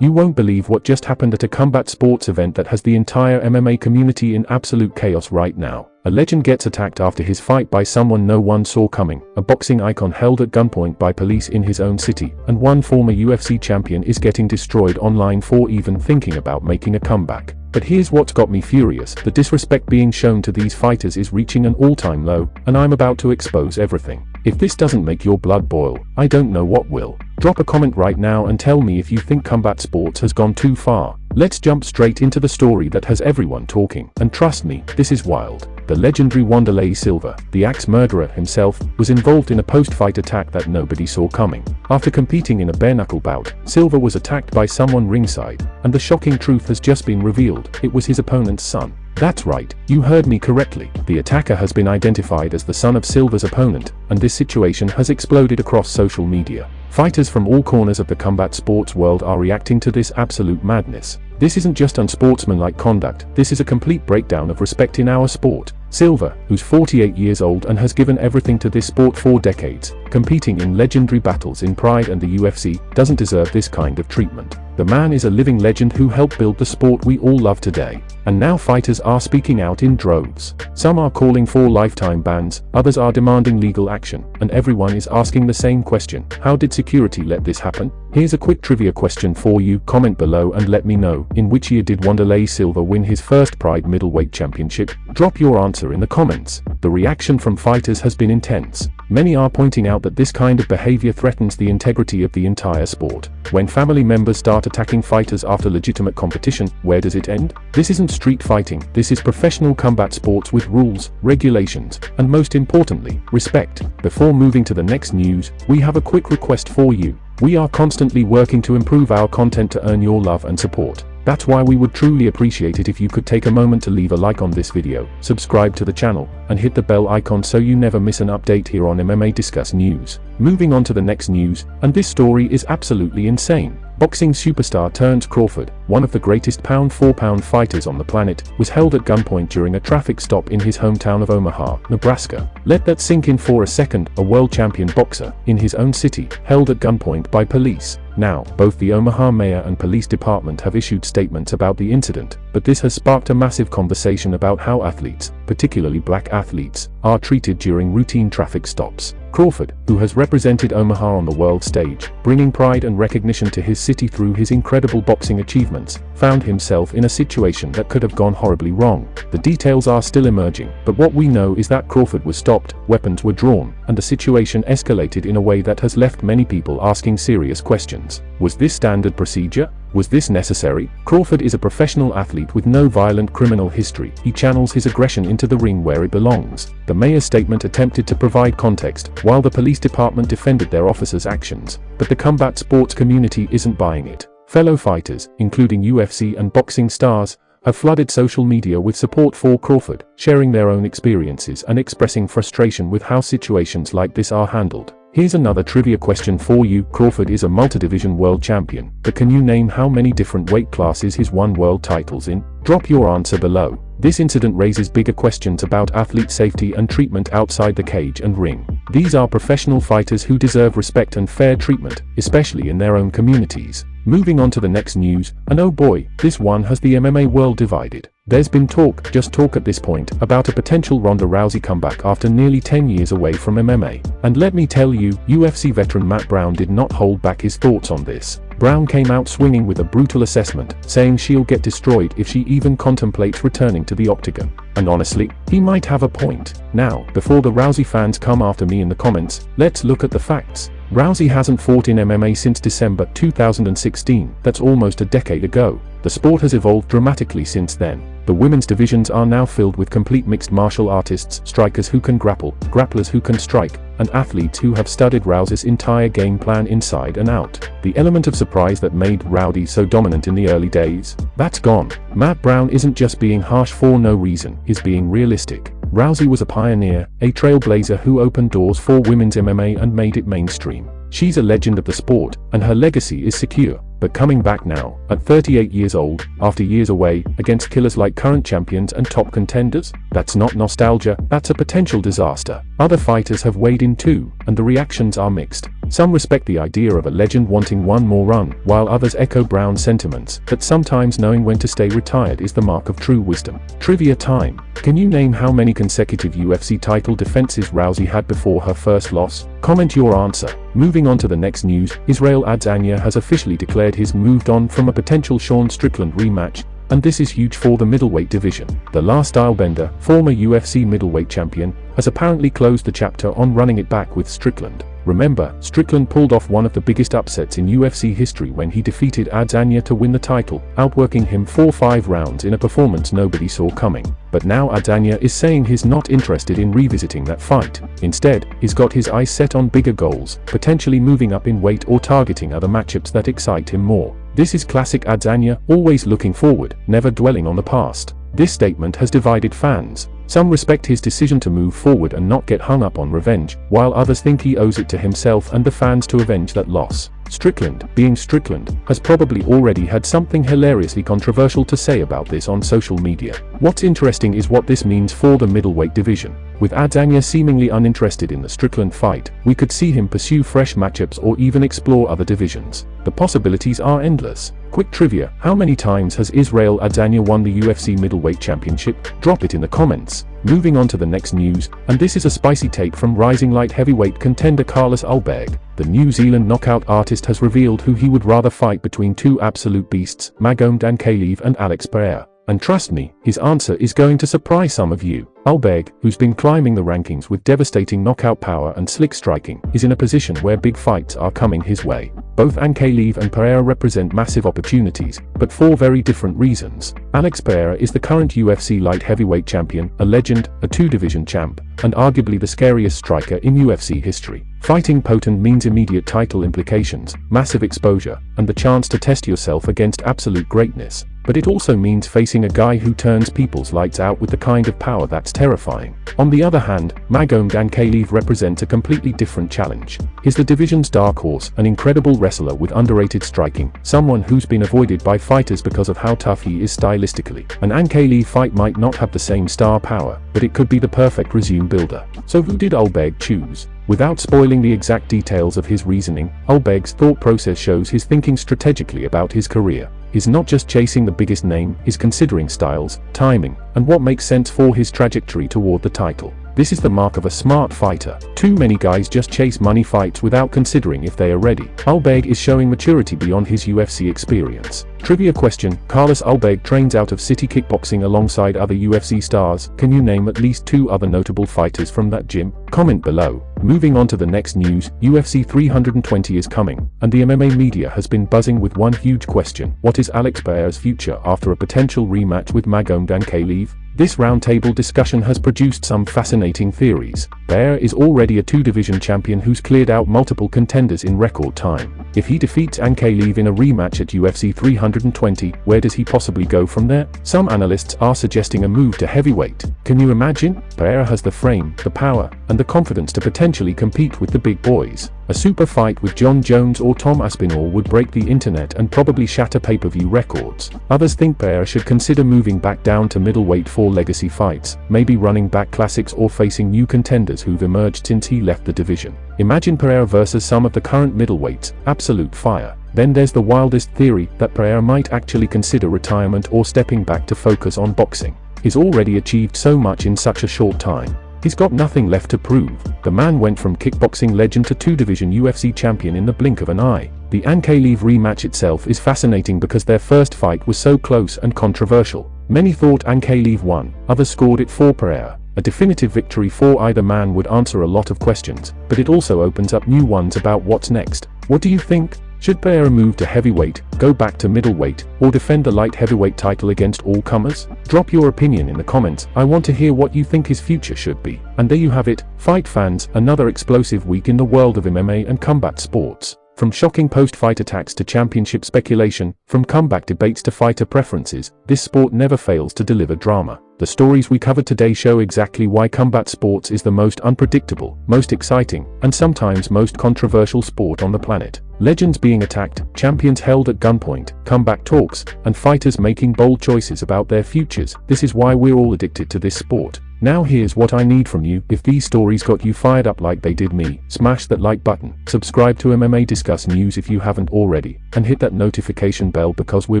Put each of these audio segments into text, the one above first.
You won't believe what just happened at a combat sports event that has the entire MMA community in absolute chaos right now. A legend gets attacked after his fight by someone no one saw coming, a boxing icon held at gunpoint by police in his own city, and one former UFC champion is getting destroyed online for even thinking about making a comeback. But here's what's got me furious: the disrespect being shown to these fighters is reaching an all-time low, and I'm about to expose everything. If this doesn't make your blood boil, I don't know what will. Drop a comment right now and tell me if you think combat sports has gone too far. Let's jump straight into the story that has everyone talking, and trust me, this is wild. The legendary Wanderlei Silva, the axe murderer himself, was involved in a post-fight attack that nobody saw coming. After competing in a bare-knuckle bout, Silva was attacked by someone ringside, and the shocking truth has just been revealed: it was his opponent's son. That's right, you heard me correctly. The attacker has been identified as the son of Silva's opponent, and this situation has exploded across social media. Fighters from all corners of the combat sports world are reacting to this absolute madness. This isn't just unsportsmanlike conduct, this is a complete breakdown of respect in our sport. Silva, who's 48 years old and has given everything to this sport for decades, competing in legendary battles in Pride and the UFC, doesn't deserve this kind of treatment. The man is a living legend who helped build the sport we all love today. And now fighters are speaking out in droves. Some are calling for lifetime bans, others are demanding legal action, and everyone is asking the same question: how did security let this happen? Here's a quick trivia question for you. Comment below and let me know, in which year did Wanderlei Silva win his first Pride middleweight championship? Drop your answer in the comments. The reaction from fighters has been intense. Many are pointing out that this kind of behavior threatens the integrity of the entire sport. When family members start attacking fighters after legitimate competition, where does it end? This isn't street fighting, this is professional combat sports with rules, regulations, and most importantly, respect. Before moving to the next news, we have a quick request for you. We are constantly working to improve our content to earn your love and support. That's why we would truly appreciate it if you could take a moment to leave a like on this video, subscribe to the channel, and hit the bell icon so you never miss an update here on MMA Discuss News. Moving on to the next news, and this story is absolutely insane. Boxing superstar Terence Crawford, one of the greatest pound-for-pound fighters on the planet, was held at gunpoint during a traffic stop in his hometown of Omaha, Nebraska. Let that sink in for a second: a world champion boxer, in his own city, held at gunpoint by police. Now, both the Omaha mayor and police department have issued statements about the incident, but this has sparked a massive conversation about how athletes, particularly black athletes, are treated during routine traffic stops. Crawford, who has represented Omaha on the world stage, bringing pride and recognition to his city through his incredible boxing achievements, found himself in a situation that could have gone horribly wrong. The details are still emerging, but what we know is that Crawford was stopped, weapons were drawn, and the situation escalated in a way that has left many people asking serious questions. Was this standard procedure? Was this necessary? Crawford is a professional athlete with no violent criminal history. He channels his aggression into the ring where it belongs. The mayor's statement attempted to provide context, while the police department defended their officers' actions. But the combat sports community isn't buying it. Fellow fighters, including UFC and boxing stars, have flooded social media with support for Crawford, sharing their own experiences and expressing frustration with how situations like this are handled. Here's another trivia question for you. Crawford is a multi-division world champion, but can you name how many different weight classes he's won world titles in? Drop your answer below. This incident raises bigger questions about athlete safety and treatment outside the cage and ring. These are professional fighters who deserve respect and fair treatment, especially in their own communities. Moving on to the next news, and oh boy, this one has the MMA world divided. There's been talk, just talk at this point, about a potential Ronda Rousey comeback after nearly 10 years away from MMA. And let me tell you, UFC veteran Matt Brown did not hold back his thoughts on this. Brown came out swinging with a brutal assessment, saying she'll get destroyed if she even contemplates returning to the octagon. And honestly, he might have a point. Now, before the Rousey fans come after me in the comments, let's look at the facts. Rousey hasn't fought in MMA since December 2016, that's almost a decade ago. The sport has evolved dramatically since then. The women's divisions are now filled with complete mixed martial artists, strikers who can grapple, grapplers who can strike, and athletes who have studied Rousey's entire game plan inside and out. The element of surprise that made Rousey so dominant in the early days, that's gone. Matt Brown isn't just being harsh for no reason, he's being realistic. Rousey was a pioneer, a trailblazer who opened doors for women's MMA and made it mainstream. She's a legend of the sport, and her legacy is secure. but coming back now, at 38 years old, after years away, against killers like current champions and top contenders? That's not nostalgia, that's a potential disaster. Other fighters have weighed in too, and the reactions are mixed. Some respect the idea of a legend wanting one more run, while others echo Brown's sentiments that sometimes knowing when to stay retired is the mark of true wisdom. Trivia time. Can you name how many consecutive UFC title defenses Rousey had before her first loss? Comment your answer. Moving on to the next news, Israel Adesanya has officially declared he's moved on from a potential Sean Strickland rematch, and this is huge for the middleweight division. The last stylebender, former UFC middleweight champion, has apparently closed the chapter on running it back with Strickland. Remember, Strickland pulled off one of the biggest upsets in UFC history when he defeated Adesanya to win the title, outworking him 4-5 rounds in a performance nobody saw coming. But now Adesanya is saying he's not interested in revisiting that fight. Instead, he's got his eyes set on bigger goals, potentially moving up in weight or targeting other matchups that excite him more. This is classic Adesanya, always looking forward, never dwelling on the past. This statement has divided fans. Some respect his decision to move forward and not get hung up on revenge, while others think he owes it to himself and the fans to avenge that loss. Strickland, being Strickland, has probably already had something hilariously controversial to say about this on social media. What's interesting is what this means for the middleweight division. With Adesanya seemingly uninterested in the Strickland fight, we could see him pursue fresh matchups or even explore other divisions. The possibilities are endless. Quick trivia: how many times has Israel Adesanya won the UFC middleweight championship? Drop it in the comments. Moving on to the next news, and this is a spicy take from rising light heavyweight contender Carlos Ulberg. The New Zealand knockout artist has revealed who he would rather fight between two absolute beasts, Ankalaev and Alex Pereira. And trust me, his answer is going to surprise some of you. Ulberg, who's been climbing the rankings with devastating knockout power and slick striking, is in a position where big fights are coming his way. Both Ankalaev and Pereira represent massive opportunities, but for very different reasons. Alex Pereira is the current UFC light heavyweight champion, a legend, a two-division champ, and arguably the scariest striker in UFC history. Fighting potent means immediate title implications, massive exposure, and the chance to test yourself against absolute greatness. But it also means facing a guy who turns people's lights out with the kind of power that's terrifying. On the other hand, Ankalaev represents a completely different challenge. He's the division's dark horse, an incredible wrestler with underrated striking, someone who's been avoided by fighters because of how tough he is stylistically. An Ankalaev fight might not have the same star power, but it could be the perfect resume builder. So who did Ulberg choose? Without spoiling the exact details of his reasoning, Ulberg's thought process shows his thinking strategically about his career. He's not just chasing the biggest name, he's considering styles, timing, and what makes sense for his trajectory toward the title. This is the mark of a smart fighter. Too many guys just chase money fights without considering if they are ready. Ulberg is showing maturity beyond his UFC experience. Trivia question: Carlos Ulberg trains out of City Kickboxing alongside other UFC stars. Can you name at least 2 other notable fighters from that gym? Comment below. Moving on to the next news, UFC 320 is coming, and the MMA media has been buzzing with one huge question: what is Alex Pereira's future after a potential rematch with Ankalaev? This roundtable discussion has produced some fascinating theories. Pereira is already a two-division champion who's cleared out multiple contenders in record time. If he defeats Ankalaev in a rematch at UFC 320, where does he possibly go from there? Some analysts are suggesting a move to heavyweight. Can you imagine? Pereira has the frame, the power, and the confidence to potentially compete with the big boys. A super fight with John Jones or Tom Aspinall would break the internet and probably shatter pay-per-view records. Others think Pereira should consider moving back down to middleweight for legacy fights, maybe running back classics or facing new contenders who've emerged since he left the division. Imagine Pereira versus some of the current middleweights, absolute fire. Then there's the wildest theory that Pereira might actually consider retirement or stepping back to focus on boxing. He's already achieved so much in such a short time. He's got nothing left to prove. The man went from kickboxing legend to two-division UFC champion in the blink of an eye. The Ankalaev rematch itself is fascinating because their first fight was so close and controversial. Many thought Ankalaev won, others scored it for Pereira. A definitive victory for either man would answer a lot of questions, but it also opens up new ones about what's next. What do you think? Should Pereira move to heavyweight, go back to middleweight, or defend the light heavyweight title against all comers? Drop your opinion in the comments. I want to hear what you think his future should be. And there you have it, fight fans, another explosive week in the world of MMA and combat sports. From shocking post-fight attacks to championship speculation, from comeback debates to fighter preferences, this sport never fails to deliver drama. The stories we cover today show exactly why combat sports is the most unpredictable, most exciting, and sometimes most controversial sport on the planet. Legends being attacked, champions held at gunpoint, comeback talks, and fighters making bold choices about their futures. This is why we're all addicted to this sport. Now here's what I need from you. If these stories got you fired up like they did me, smash that like button, subscribe to MMA Discuss News if you haven't already, and hit that notification bell because we're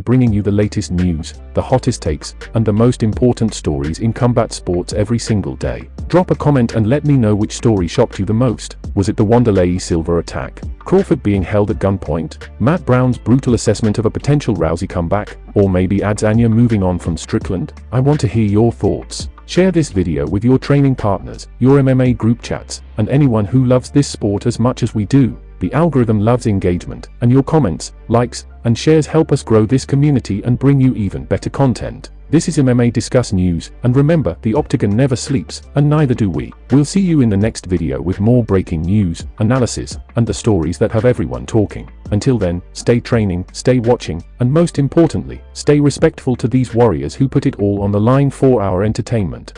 bringing you the latest news, the hottest takes, and the most important stories in combat sports every single day. Drop a comment and let me know which story shocked you the most. Was it the Wanderlei Silva attack? Crawford being held at gunpoint? Matt Brown's brutal assessment of a potential Rousey comeback? Or maybe Adesanya moving on from Strickland? I want to hear your thoughts. Share this video with your training partners, your MMA group chats, and anyone who loves this sport as much as we do. The algorithm loves engagement, and your comments, likes, and shares help us grow this community and bring you even better content. This is MMA Discuss News, and remember, the Octagon never sleeps, and neither do we. We'll see you in the next video with more breaking news, analysis, and the stories that have everyone talking. Until then, stay training, stay watching, and most importantly, stay respectful to these warriors who put it all on the line for our entertainment.